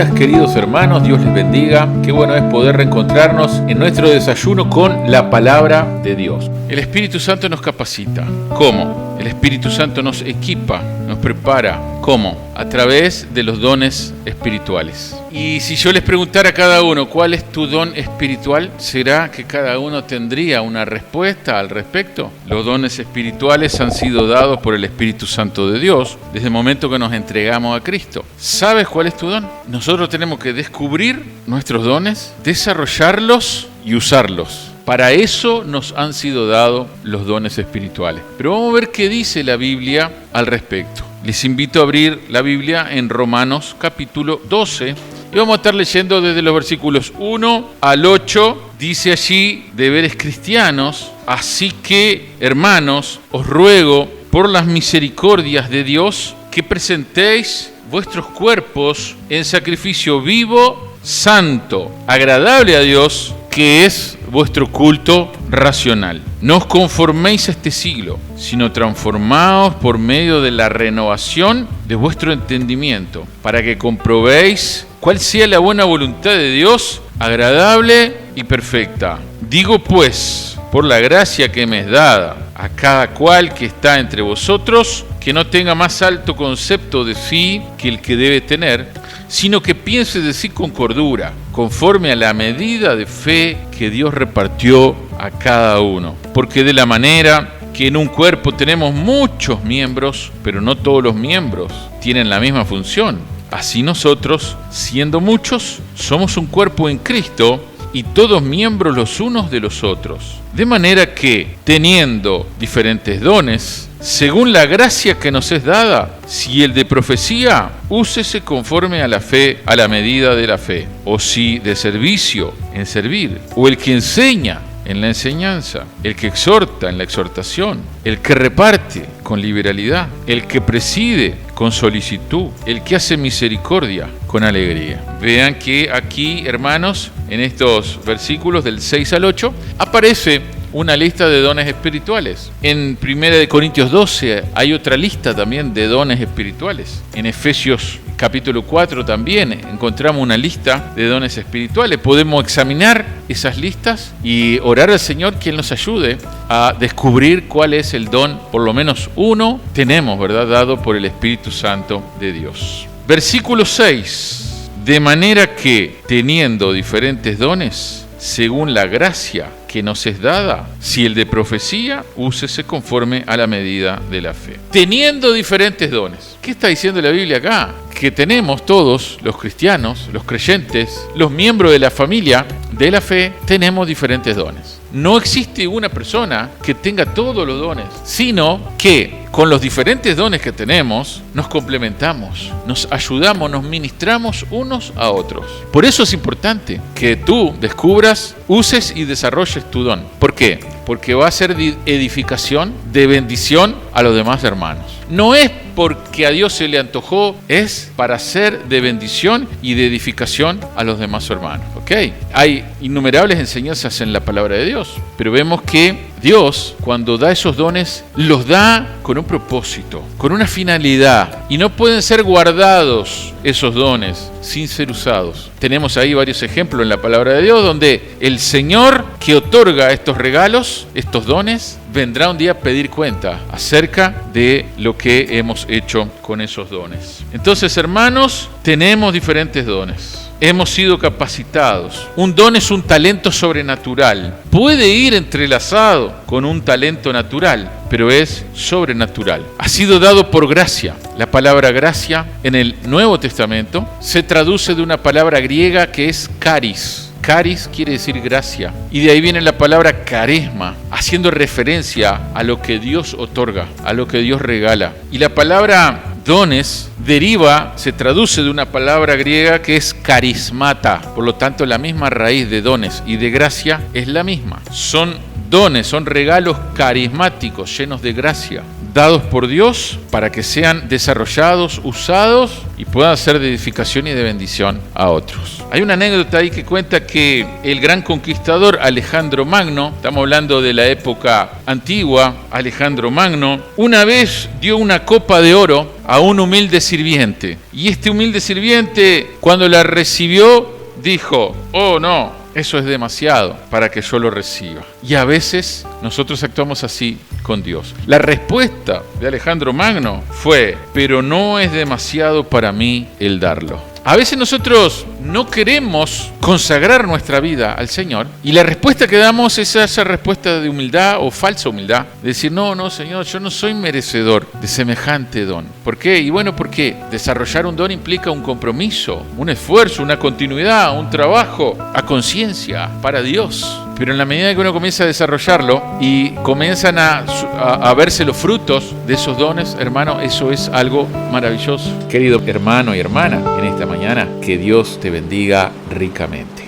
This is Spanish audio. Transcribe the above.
días, queridos hermanos, Dios les bendiga. Qué bueno es poder reencontrarnos en nuestro desayuno con la palabra de Dios. El Espíritu Santo nos capacita. ¿Cómo? El Espíritu Santo nos equipa, nos prepara. ¿Cómo? A través de los dones espirituales. Y si yo les preguntara a cada uno cuál es tu don espiritual, ¿será que cada uno tendría una respuesta al respecto? Los dones espirituales han sido dados por el Espíritu Santo de Dios desde el momento que nos entregamos a Cristo. ¿Sabes cuál es tu don? Nosotros tenemos que descubrir nuestros dones, desarrollarlos y usarlos. Para eso nos han sido dados los dones espirituales. Pero vamos a ver qué dice la Biblia al respecto. Les invito a abrir la Biblia en Romanos capítulo 12 y vamos a estar leyendo desde los versículos 1 al 8. Dice allí, deberes cristianos, así que, hermanos, os ruego por las misericordias de Dios que presentéis vuestros cuerpos en sacrificio vivo, santo, agradable a Dios, que es vuestro culto racional. No os conforméis a este siglo, sino transformaos por medio de la renovación de vuestro entendimiento, para que comprobéis cuál sea la buena voluntad de Dios, agradable y perfecta. Digo pues, por la gracia que me es dada, a cada cual que está entre vosotros, que no tenga más alto concepto de sí que el que debe tener, sino que piense de sí con cordura, conforme a la medida de fe que Dios repartió a cada uno. Porque de la manera que en un cuerpo tenemos muchos miembros, pero no todos los miembros tienen la misma función, así nosotros, siendo muchos, somos un cuerpo en Cristo y todos miembros los unos de los otros. De manera que, teniendo diferentes dones, según la gracia que nos es dada, si el de profecía, úsese conforme a la fe, a la medida de la fe. O si de servicio, en servir. O el que enseña, en la enseñanza. El que exhorta, en la exhortación. El que reparte, con liberalidad. El que preside, con solicitud. El que hace misericordia, con alegría. Vean que aquí, hermanos, en estos versículos del 6 al 8, aparece una lista de dones espirituales. En 1 Corintios 12 hay otra lista también de dones espirituales. En Efesios capítulo 4 también encontramos una lista de dones espirituales. Podemos examinar esas listas y orar al Señor quien nos ayude a descubrir cuál es el don, por lo menos uno tenemos, ¿verdad?, dado por el Espíritu Santo de Dios. Versículo 6. De manera que, teniendo diferentes dones, según la gracia que nos es dada, si el de profecía, úsese conforme a la medida de la fe. Teniendo diferentes dones. ¿Qué está diciendo la Biblia acá? Que tenemos todos, los cristianos, los creyentes, los miembros de la familia de la fe, tenemos diferentes dones. No existe una persona que tenga todos los dones, sino que con los diferentes dones que tenemos, nos complementamos, nos ayudamos, nos ministramos unos a otros. Por eso es importante que tú descubras, uses y desarrolles tu don. ¿Por qué? Porque va a ser de edificación, de bendición a los demás hermanos. No es porque a Dios se le antojó, es para ser de bendición y de edificación a los demás hermanos. ¿Ok? Hay innumerables enseñanzas en la palabra de Dios, pero vemos que Dios, cuando da esos dones, los da con un propósito, con una finalidad, y no pueden ser guardados esos dones sin ser usados. Tenemos ahí varios ejemplos en la palabra de Dios donde el Señor que otorga estos regalos, estos dones, vendrá un día a pedir cuenta acerca de lo que hemos hecho con esos dones. Entonces, hermanos, tenemos diferentes dones. Hemos sido capacitados. Un don es un talento sobrenatural. Puede ir entrelazado con un talento natural, pero es sobrenatural. Ha sido dado por gracia. La palabra gracia en el Nuevo Testamento se traduce de una palabra griega que es charis. Charis quiere decir gracia, y de ahí viene la palabra carisma, haciendo referencia a lo que Dios otorga, a lo que Dios regala. Y la palabra dones se traduce de una palabra griega que es carismata. Por lo tanto, la misma raíz de dones y de gracia es la misma. Son dones, son regalos carismáticos, llenos de gracia, dados por Dios para que sean desarrollados, usados y puedan ser de edificación y de bendición a otros. Hay una anécdota ahí que cuenta que el gran conquistador Alejandro Magno, estamos hablando de la época antigua, Alejandro Magno, una vez dio una copa de oro a un humilde sirviente. Y este humilde sirviente, cuando la recibió, dijo: oh no, eso es demasiado para que yo lo reciba. Y a veces nosotros actuamos así con Dios. La respuesta de Alejandro Magno fue: pero no es demasiado para mí el darlo. A veces nosotros no queremos consagrar nuestra vida al Señor y la respuesta que damos es esa respuesta de humildad o falsa humildad. De decir: no, Señor, yo no soy merecedor de semejante don. ¿Por qué? Y bueno, porque desarrollar un don implica un compromiso, un esfuerzo, una continuidad, un trabajo a conciencia para Dios. Pero en la medida que uno comienza a desarrollarlo y comienzan a verse los frutos de esos dones, hermano, eso es algo maravilloso. Querido hermano y hermana, en esta mañana, que Dios te bendiga ricamente.